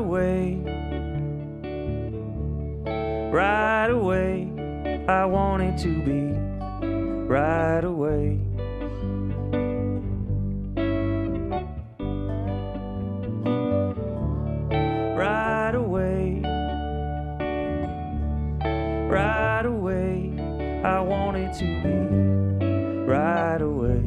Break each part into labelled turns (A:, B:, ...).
A: away, right away. I want it to be right away. Right away, right away. I want it to be right away.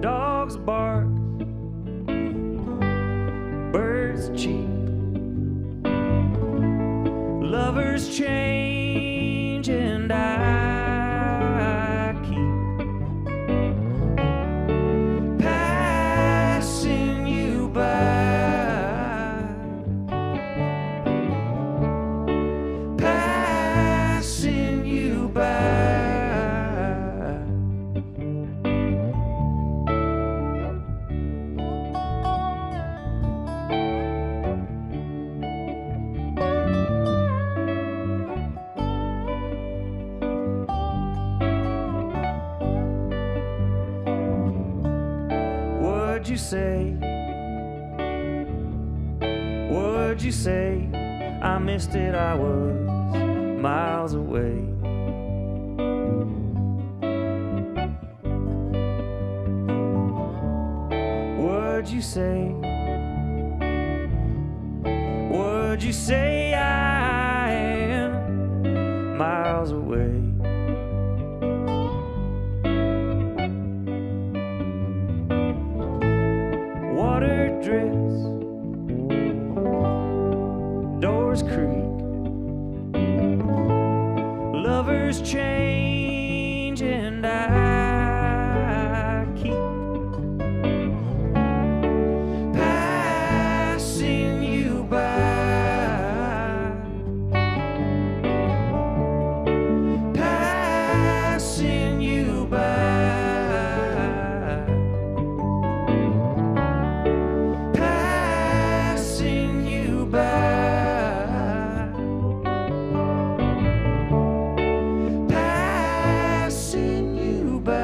A: Dogs bark, birds cheep, lovers change, and I keep passing you by, passing you by. What'd you say? What'd you say? I missed it, I was miles away. What'd you say? What'd you say? I am miles away. Water drips, doors creak, lovers change, and I keep passing you by, passing you by. Passing you by, passing you by.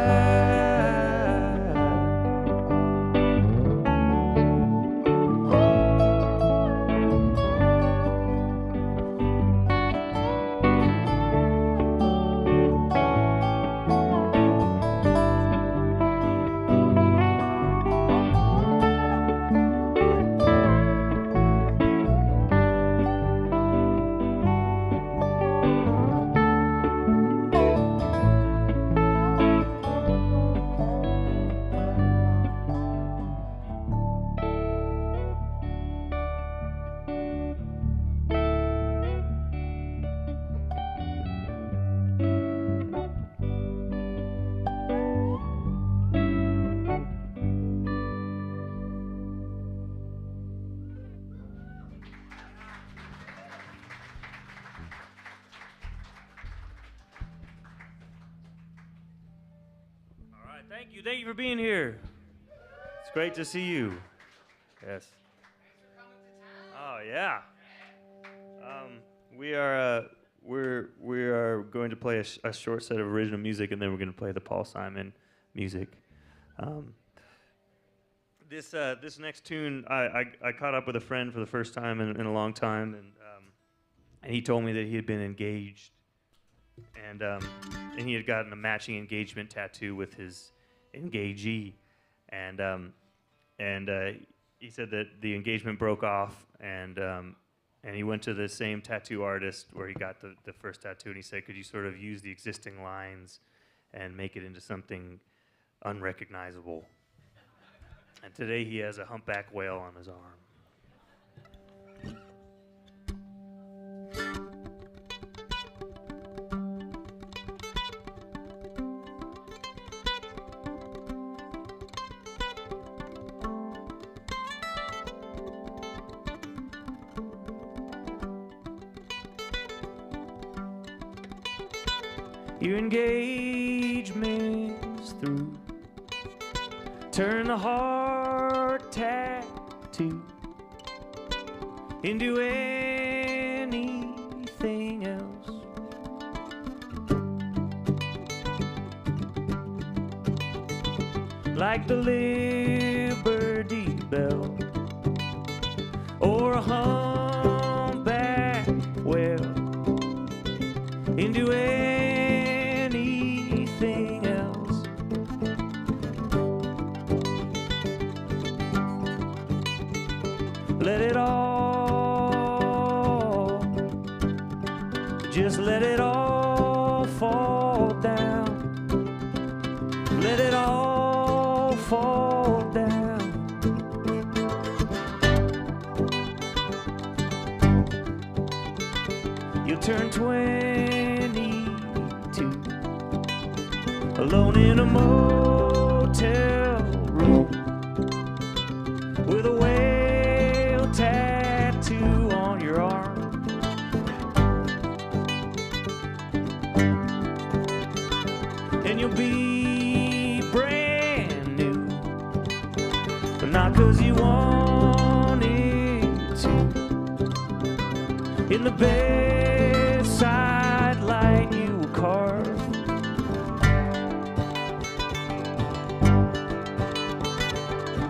A: All right, thank you. Thank you for being here. It's great to see you. Yes. Oh yeah. We are going to play a short set of original music, and then we're going to play the Paul Simon music. This next tune, I caught up with a friend for the first time in a long time, and he told me that he had been engaged, and he had gotten a matching engagement tattoo with his engagee, and he said that the engagement broke off, and he went to the same tattoo artist where he got the first tattoo, and he said, could you sort of use the existing lines and make it into something unrecognizable? And today he has a humpback whale on his arm. Your engagement's through. Turn the heart tattoo into anything else. like the Liberty Bell or a humpback whale into anything else. Let it all, just let it all fall down. Let it all fall down. You'll turn 22, alone in a motel room with a whale tattoo on your arm. And you'll be brand new, but not 'cause you wanted to. In the bedside light you will carve.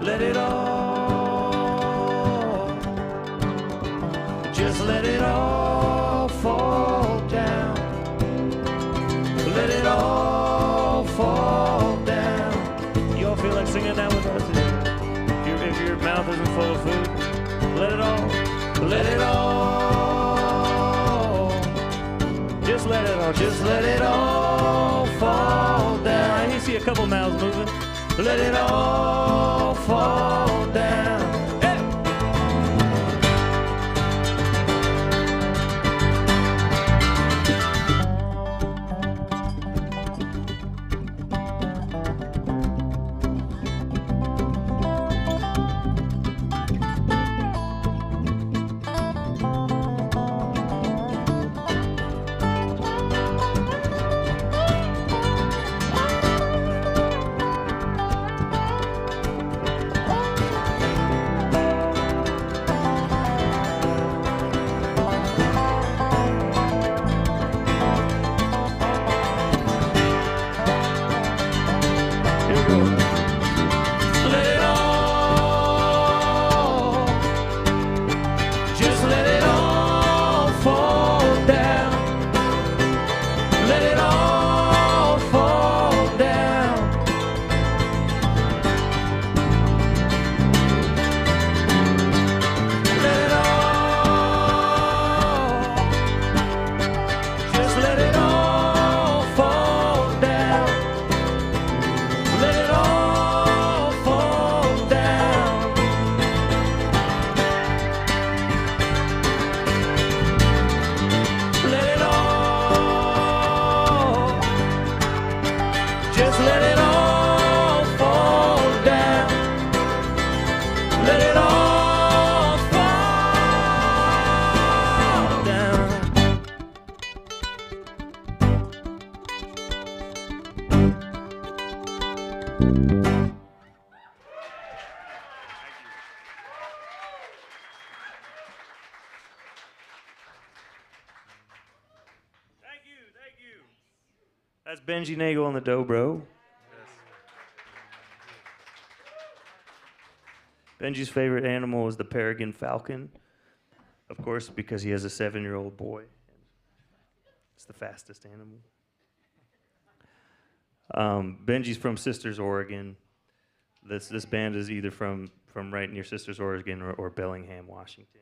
A: Let it all, just let it all fall down. Let it all fall down. You all feel like singing that with us? If your mouth isn't full of food, let it all, let it all, just let it all, just let it all fall down. You see a couple mouths moving. Let it all fall down. Hey! That's Benji Nagel on the dobro. Benji's favorite animal is the peregrine falcon, of course, because he has a 7-year-old boy. It's the fastest animal. Benji's from Sisters, Oregon. This band is either from right near Sisters, Oregon, or Bellingham, Washington.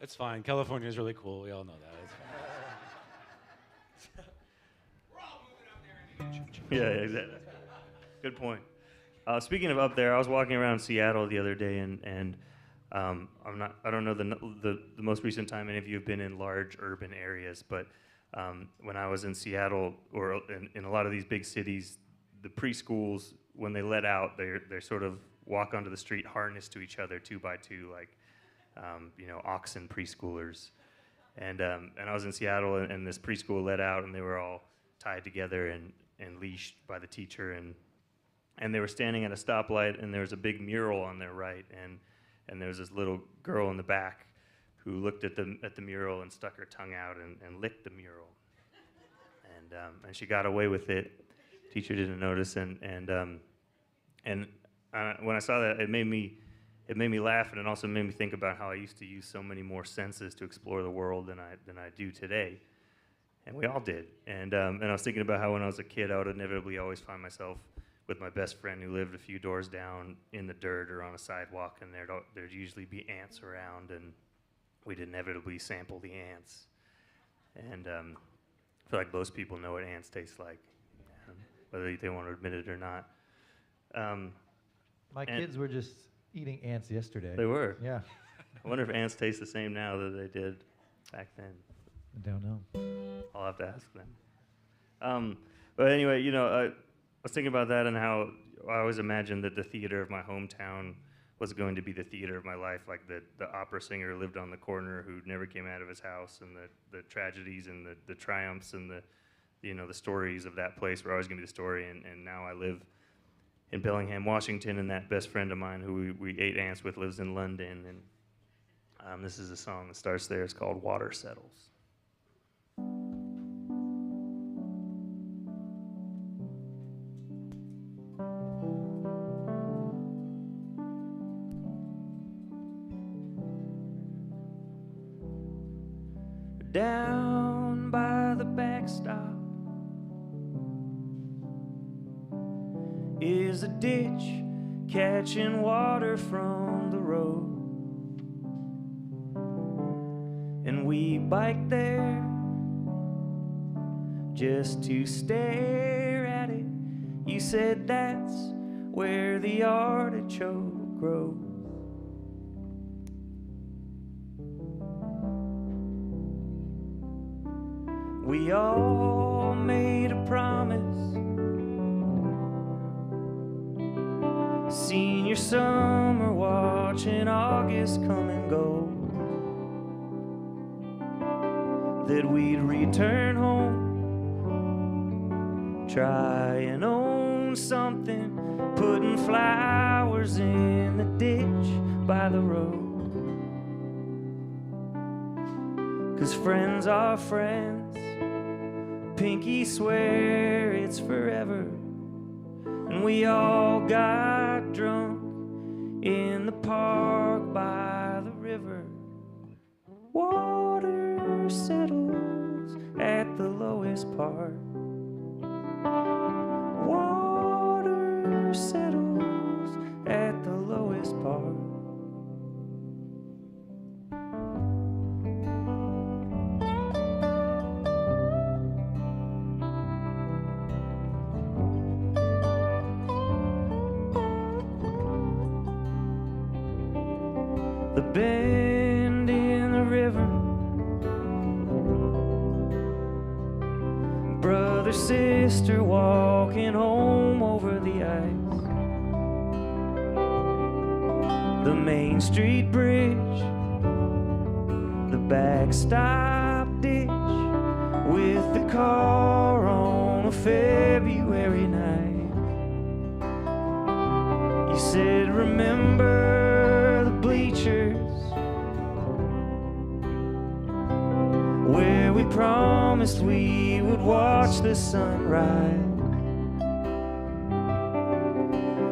B: It's fine. California is really cool. We all know that.
A: Yeah, exactly. Good point. Speaking of up there, I was walking around Seattle the other day, and I don't know the most recent time any of you have been in large urban areas, but when I was in Seattle or in a lot of these big cities, the preschools, when they let out, they sort of walk onto the street harnessed to each other 2 by 2, like oxen preschoolers. And I was in Seattle, and this preschool let out, and they were all tied together and leashed by the teacher, and they were standing at a stoplight, and there was a big mural on their right, and there was this little girl in the back who looked at the mural and stuck her tongue out and licked the mural, and she got away with it, teacher didn't notice, and when I saw that, it made me laugh, and it also made me think about how I used to use so many more senses to explore the world than I do today, and we all did. And I was thinking about how when I was a kid, I would inevitably always find myself with my best friend who lived a few doors down in the dirt or on a sidewalk, and there'd usually be ants around, and we'd inevitably sample the ants. And I feel like most people know what ants taste like, whether they want to admit it or not.
C: My kids were just eating ants yesterday.
A: They were?
C: Yeah.
A: I wonder if ants taste the same now that they did back then.
C: I don't know.
A: I'll have to ask them. But anyway, I was thinking about that and how I always imagined that the theater of my hometown was going to be the theater of my life, like the opera singer who lived on the corner who never came out of his house, and the tragedies and the triumphs and the stories of that place were always going to be the story. And now I live in Bellingham, Washington, and that best friend of mine who we ate ants with lives in London. And this is a song that starts there. It's called Water Settles. Down by the backstop is a ditch catching water from the road, and we biked there just to stare at it. You said that's where the artichoke grows. We all made a promise. Senior summer, watching August come and go, that we'd return home, try and own something, putting flowers in the ditch by the road. 'Cause friends are friends, pinky swear it's forever. And we all got drunk in the park by the river. Water settles at the lowest part. Water settles at the lowest part. The bend in the river, brother, sister walking home over the ice. The Main Street Bridge, the backstop ditch, with the car on a February night. You said, remember bleachers where we promised we would watch the sunrise,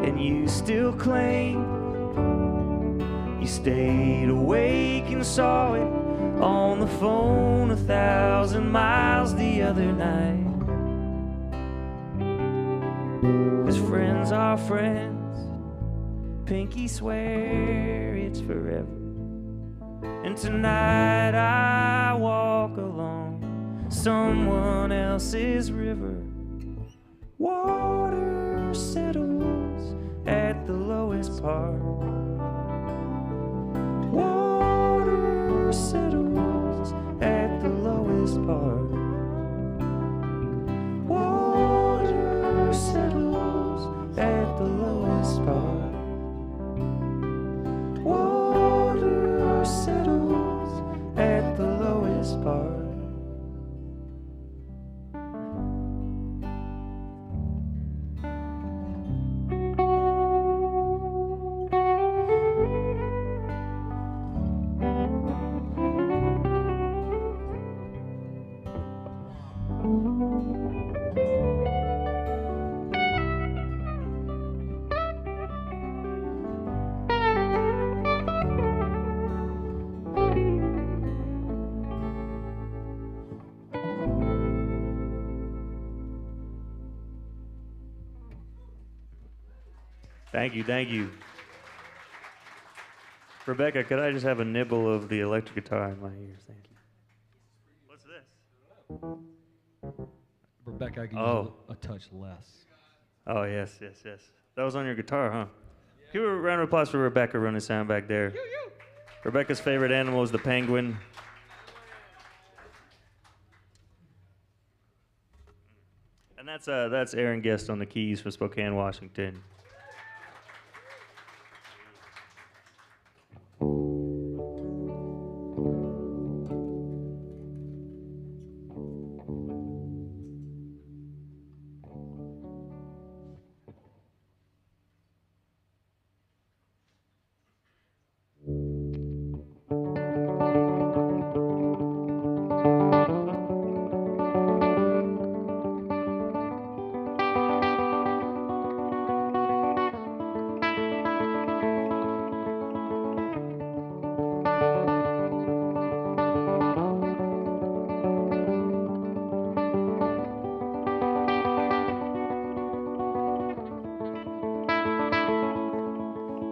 A: and you still claim you stayed awake and saw it on the phone 1,000 miles the other night. 'Cause friends are friends, pinky swear it's forever. And tonight I walk along someone else's river. Water settles at the lowest part. Water settles at the lowest part. Water settles at the lowest part. Water settles at the lowest part. Thank you, thank you. Rebecca, could I just have a nibble of the electric guitar in my ears? Thank you. What's this?
D: Rebecca, I could
A: Oh.
D: use a touch less.
A: Oh, yes, yes, yes. That was on your guitar, huh? Give a round of applause for Rebecca running sound back there. Rebecca's favorite animal is the penguin. And that's Aaron Guest on the keys for Spokane, Washington.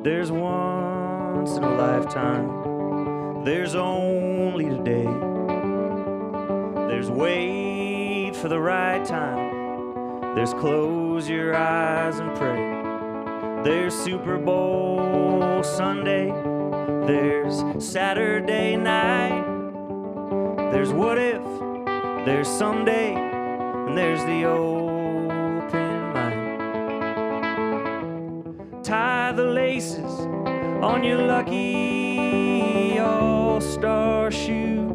A: There's once in a lifetime, there's only today. There's wait for the right time, there's close your eyes and pray. There's Super Bowl Sunday, there's Saturday night. There's what if, there's someday, and there's the open mind. Tie the laces on your lucky all-star shoes.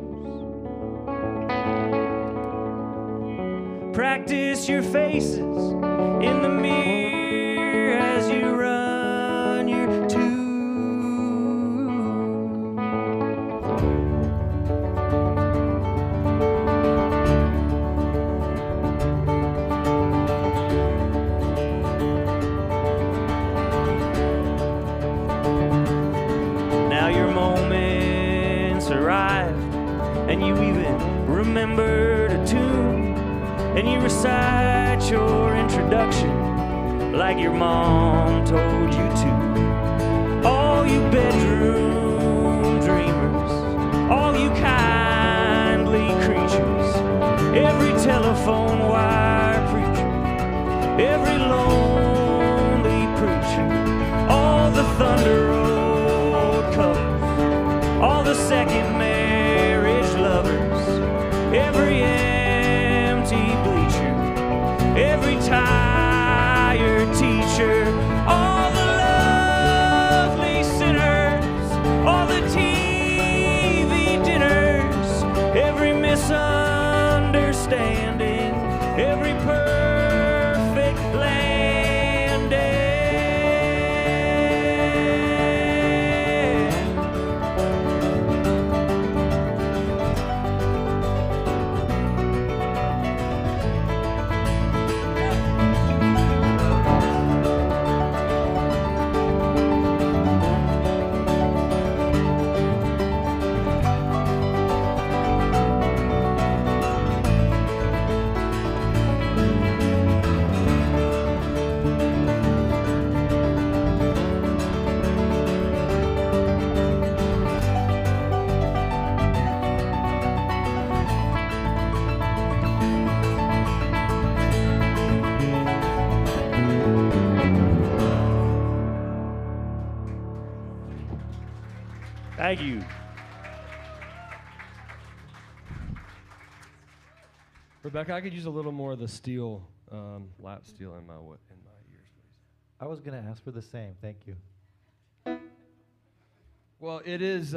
A: Practice your faces in the mirror as you run your tune. Now your moment's arrived, and you even remembered a tune, and you recite your introduction like your mom told you to. All you bedroom dreamers, all you kindly creatures, every telephone wire preacher, every lonely preacher, all the Thunder Road couples, all the second marriage lovers, every empty bleacher, every tired teacher, all the lovely sinners, all the TV dinners, every misunderstanding, every perfect landing. Thank you.
D: Rebecca, I could use a little more of the steel, lap steel in my ears, please.
C: I was going to ask for the same. Thank you.
D: Well, it is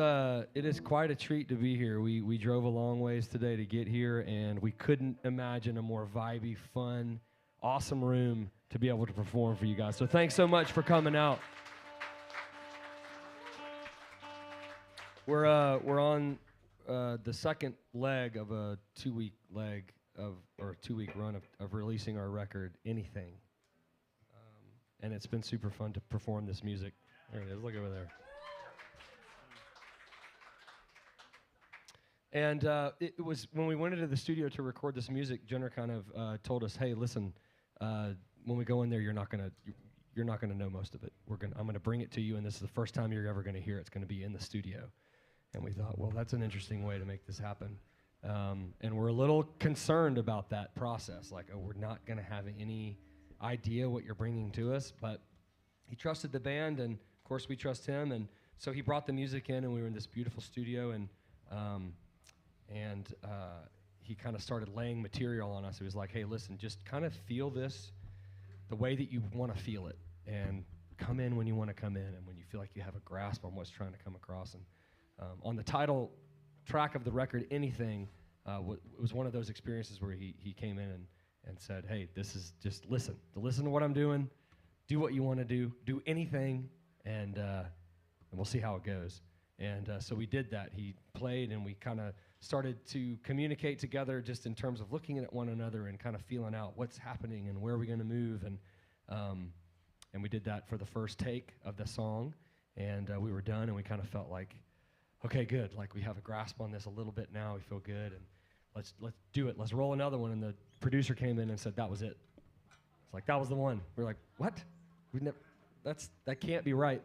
D: quite a treat to be here. We drove a long ways today to get here, and we couldn't imagine a more vibey, fun, awesome room to be able to perform for you guys. So thanks so much for coming out. We're on the second leg of a 2-week run of releasing our record, Anything. And it's been super fun to perform this music. There it is, look over there. And it was when we went into the studio to record this music, Jenner kind of told us, hey, listen, when we go in there, you're not gonna you're not going to know most of it. I'm going to bring it to you, and this is the first time you're ever going to hear it. It's going to be in the studio. And we thought, well, that's an interesting way to make this happen. And we're a little concerned about that process. Like, oh, we're not going to have any idea what you're bringing to us. But he trusted the band, and of course we trust him. And so he brought the music in, and we were in this beautiful studio. And he kind of started laying material on us. He was like, hey, listen, just kind of feel this the way that you want to feel it. And come in when you want to come in, and when you feel like you have a grasp on what's trying to come across. And on the title track of the record, Anything, it was one of those experiences where he came in and said, hey, this is just listen to what I'm doing, do what you want to do anything, and we'll see how it goes. And so we did that. He played, and we kind of started to communicate together just in terms of looking at one another and kind of feeling out what's happening and where are we going to move. And we did that for the first take of the song, and we were done, and we kind of felt like, okay, good. Like, we have a grasp on this a little bit now. We feel good, and let's do it. Let's roll another one. And the producer came in and said that was it. It's like, that was the one. We're like, what? That can't be right.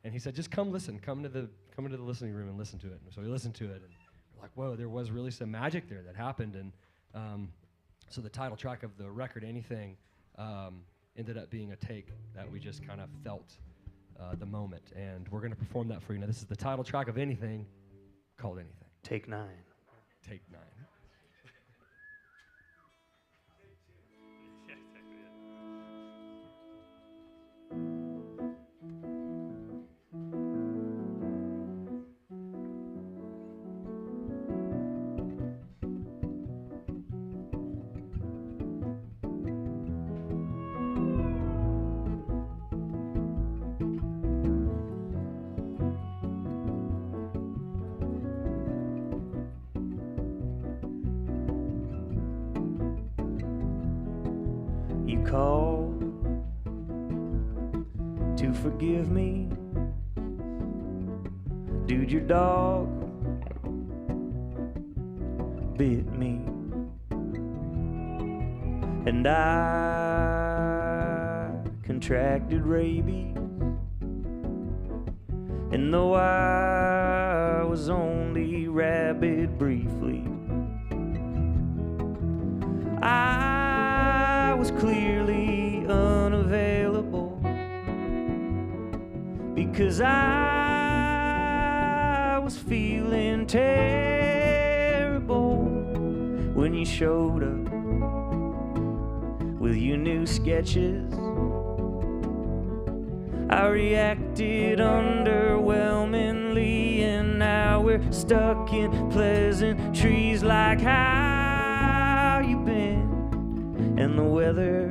D: And he said, just come listen. Come to the listening room and listen to it. And so we listened to it, and we're like, whoa, there was really some magic there that happened. And so the title track of the record, Anything, ended up being a take that we just kind of felt the moment. And we're going to perform that for you. Now, this is the title track of Anything, called Anything.
A: Take 9.
D: Take 9.
A: You called to forgive me. Dude, your dog bit me, and I contracted rabies. And though I was only rabid briefly, I was clearly unavailable, because I was feeling terrible when you showed up with your new sketches. I reacted underwhelmingly, and now we're stuck in pleasantries like how you been and the weather.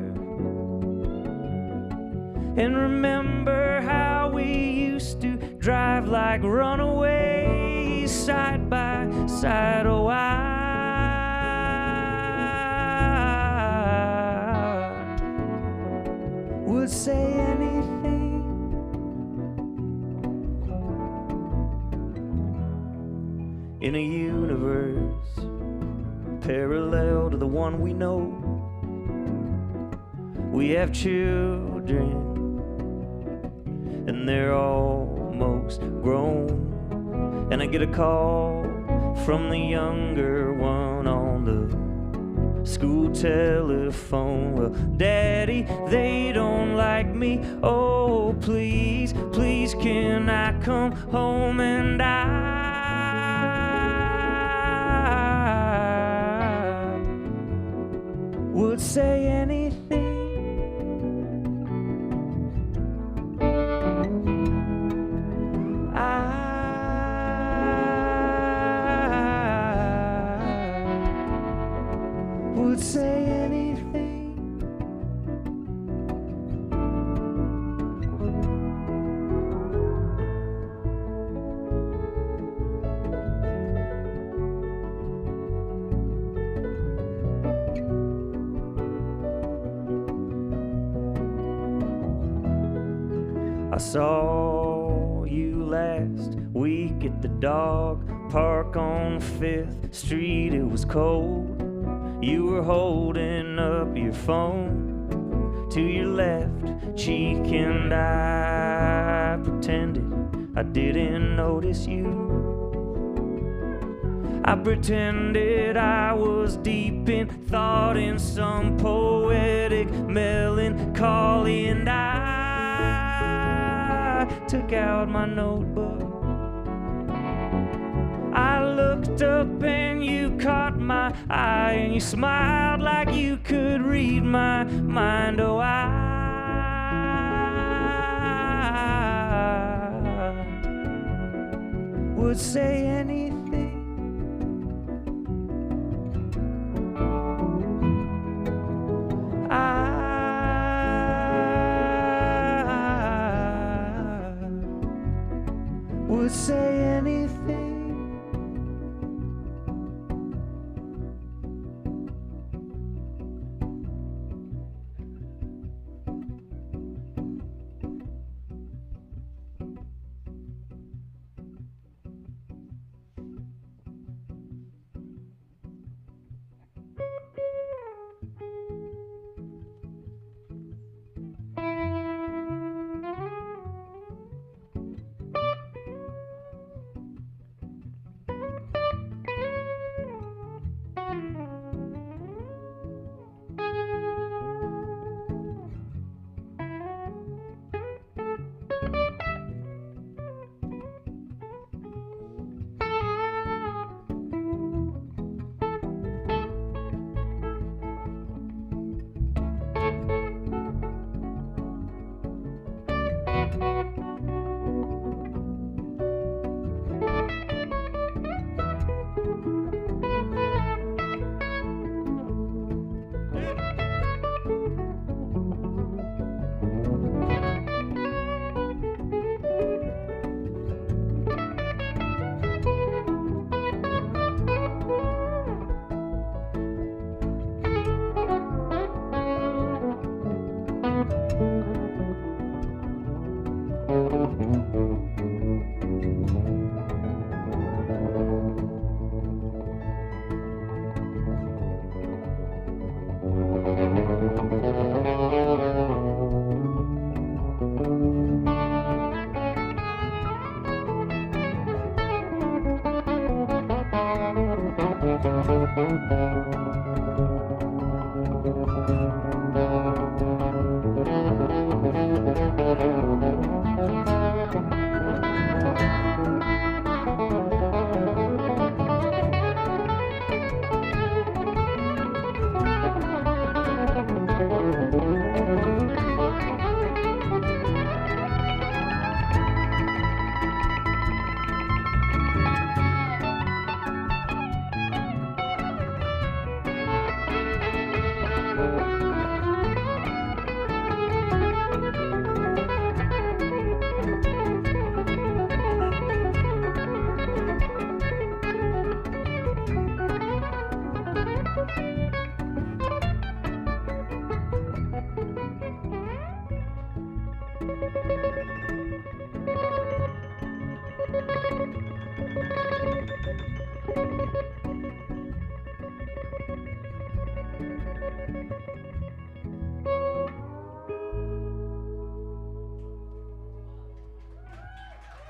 A: And remember how we used to drive like runaways side by side. Oh, I would say anything in a universe parallel to the one we know. We have children, and they're almost grown. And I get a call from the younger one on the school telephone. Well, Daddy, they don't like me. Oh, please, please, can I come home? And I would say anything. Would say anything. I saw you last week at the dog park on 5th Street. It was cold. You were holding up your phone to your left cheek, and I pretended I didn't notice you. I pretended I was deep in thought, in some poetic melancholy, and I took out my notebook. I looked up and you caught my eye, and you smiled like you could read my mind. Oh, I would say anything. Would say anything.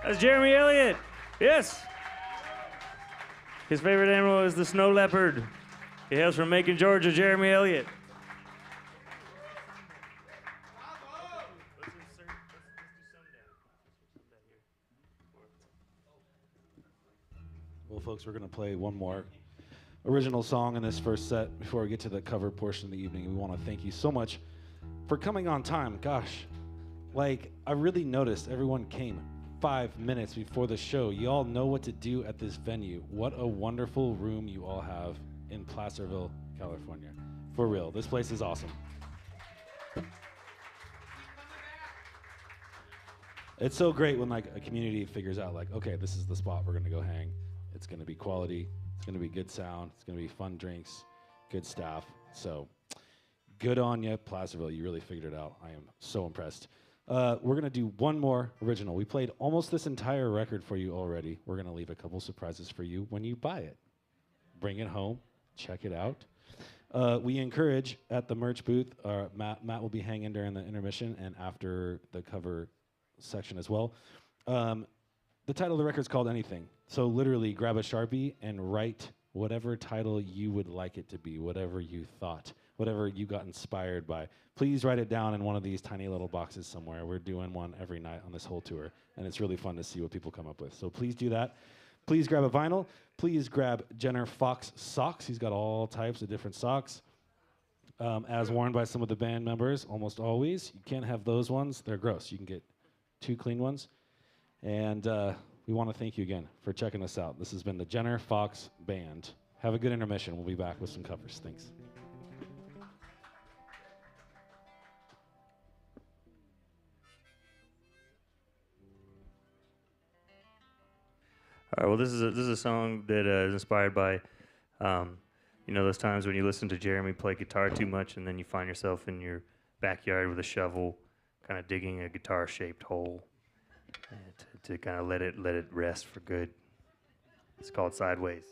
A: That's Jeremy Elliott. Yes. His favorite animal is the snow leopard. He hails from Macon, Georgia. Jeremy Elliott.
B: Well, folks, we're going to play one more original song in this first set before we get to the cover portion of the evening. We want to thank you so much for coming on time. Gosh, like, I really noticed everyone came 5 minutes before the show. You all know what to do at this venue. What a wonderful room you all have in Placerville, California. For real, this place is awesome. It's so great when like a community figures out like, okay, this is the spot we're gonna go hang. It's gonna be quality, it's gonna be good sound, it's gonna be fun drinks, good staff. So good on you, Placerville, you really figured it out. I am so impressed. We're gonna do one more original. We played almost this entire record for you already. We're gonna leave a couple surprises for you when you buy it. Bring it home, check it out. We encourage at the merch booth. Matt will be hanging during the intermission and after the cover section as well. The title of the record is called Anything. So literally grab a Sharpie and write whatever title you would like it to be, whatever you thought, whatever you got inspired by. Please write it down in one of these tiny little boxes somewhere. We're doing one every night on this whole tour, and it's really fun to see what people come up with. So please do that. Please grab a vinyl. Please grab Jenner Fox socks. He's got all types of different socks, as worn by some of the band members, almost always. You can't have those ones. They're gross. You can get 2 clean ones. And we want to thank you again for checking us out. This has been the Jenner Fox Band. Have a good intermission. We'll be back with some covers. Thanks.
A: All right. Well, this is a song that is inspired by, those times when you listen to Jeremy play guitar too much, and then you find yourself in your backyard with a shovel, kind of digging a guitar-shaped hole, and to kind of let it rest for good. It's called Sideways.